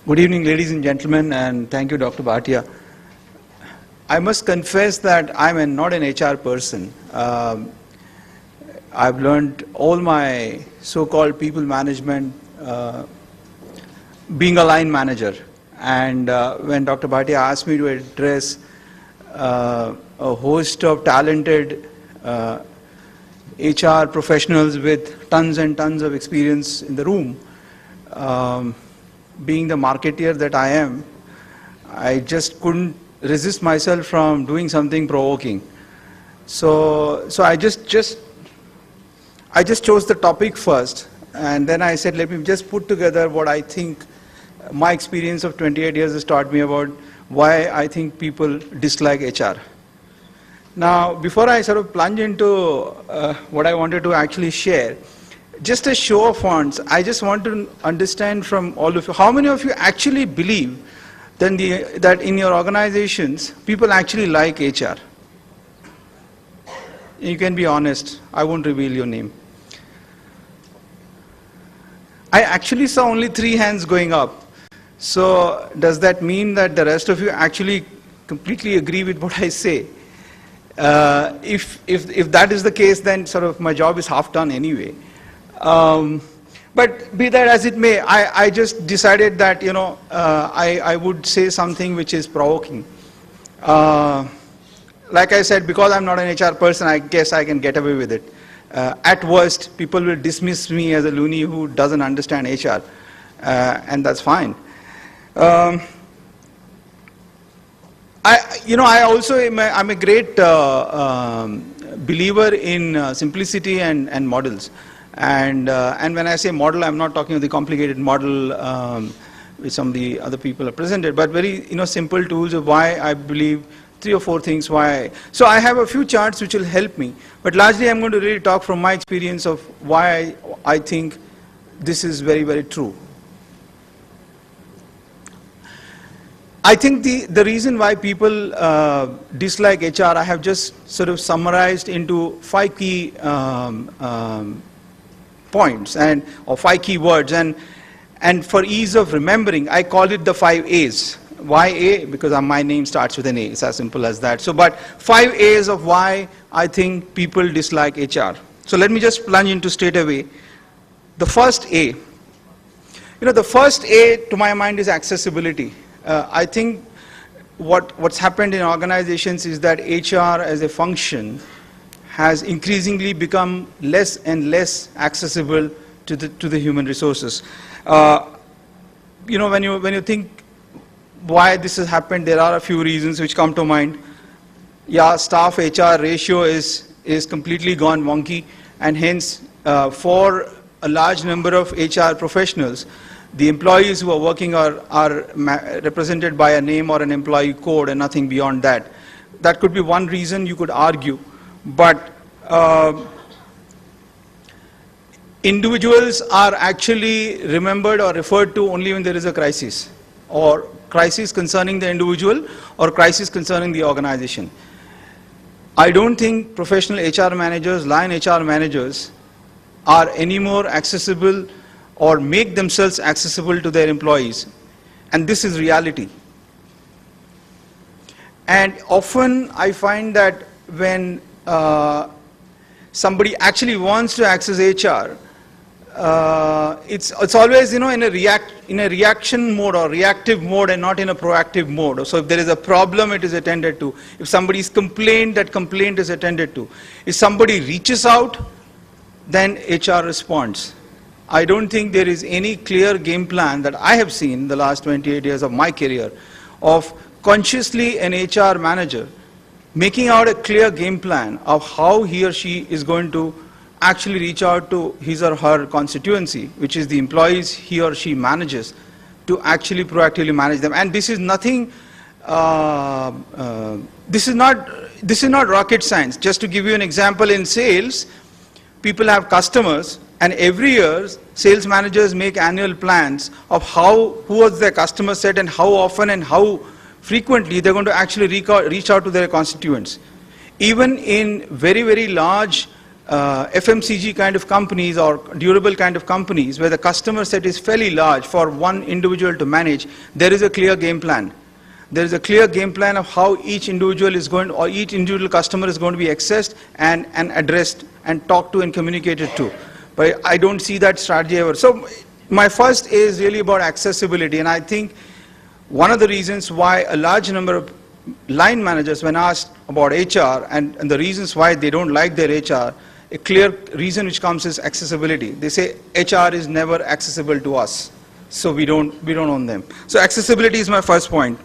Good evening, ladies and gentlemen, and thank you, Dr. Bhatia. I must confess that I'm not an HR person. I've learned all my so-called people management being a line manager. And when Dr. Bhatia asked me to address a host of talented HR professionals with tons and tons of experience in the room, being the marketeer that I am, I just couldn't resist myself from doing something provoking. So I just chose the topic first, and then I said, let me just put together what I think my experience of 28 years has taught me about why I think people dislike HR. Now, before I sort of plunge into what I wanted to actually share, just a show of hands, I just want to understand from all of you, how many of you actually believe that in your organizations, people actually like HR? You can be honest, I won't reveal your name. I actually saw only 3 hands going up. So does that mean that the rest of you actually completely agree with what I say? If that is the case, then sort of my job is half done anyway. But be that as it may, I just decided that, you know, I would say something which is provoking. Like I said, because I'm not an HR person, I guess I can get away with it. At worst, people will dismiss me as a loony who doesn't understand HR, and that's fine. I also I'm a great believer in simplicity and models. And when I say model, I'm not talking of the complicated model which some of the other people have presented, but very simple tools of why I believe 3 or 4 things why. So I have a few charts which will help me, but largely I'm going to really talk from my experience of why I think this is very, very true. I think the reason why people dislike HR, I have just sort of summarized into 5 key points or 5 key words, and for ease of remembering, I call it the 5 A's. Why A? Because my name starts with an A. It's as simple as that. So, but 5 A's of why I think people dislike HR. So let me just plunge into straight away. The first A. The first A to my mind is accessibility. I think what's happened in organizations is that HR as a function has increasingly become less and less accessible to the human resources. When you think why this has happened, there are a few reasons which come to mind. Yeah, staff HR ratio is completely gone wonky, and hence for a large number of HR professionals, the employees who are working are represented by a name or an employee code and nothing beyond that. That could be one reason you could argue. But individuals are actually remembered or referred to only when there is a crisis, or crisis concerning the individual or crisis concerning the organization. I don't think professional HR managers, line HR managers, are any more accessible or make themselves accessible to their employees. And this is reality. And often I find that when somebody actually wants to access HR, it's always in a reaction mode or reactive mode and not in a proactive mode. So if there is a problem, it is attended to. If somebody's complained, that complaint is attended to. If somebody reaches out, then HR responds. I don't think there is any clear game plan that I have seen in the last 28 years of my career of consciously an HR manager making out a clear game plan of how he or she is going to actually reach out to his or her constituency, which is the employees he or she manages, to actually proactively manage them. And this is nothing, this is not rocket science. Just to give you an example, in sales, people have customers, and every year sales managers make annual plans of who was their customer set and how often and how frequently they're going to actually reach out to their constituents. Even in very, very large FMCG kind of companies or durable kind of companies where the customer set is fairly large for one individual to manage, there is a clear game plan. There is a clear game plan of how each individual is going, or each individual customer is going to be accessed and addressed and talked to and communicated to. But I don't see that strategy ever. So my first is really about accessibility, and I think one of the reasons why a large number of line managers, when asked about HR and the reasons why they don't like their HR, a clear reason which comes is accessibility. They say HR is never accessible to us, so we don't own them. So accessibility is my first point.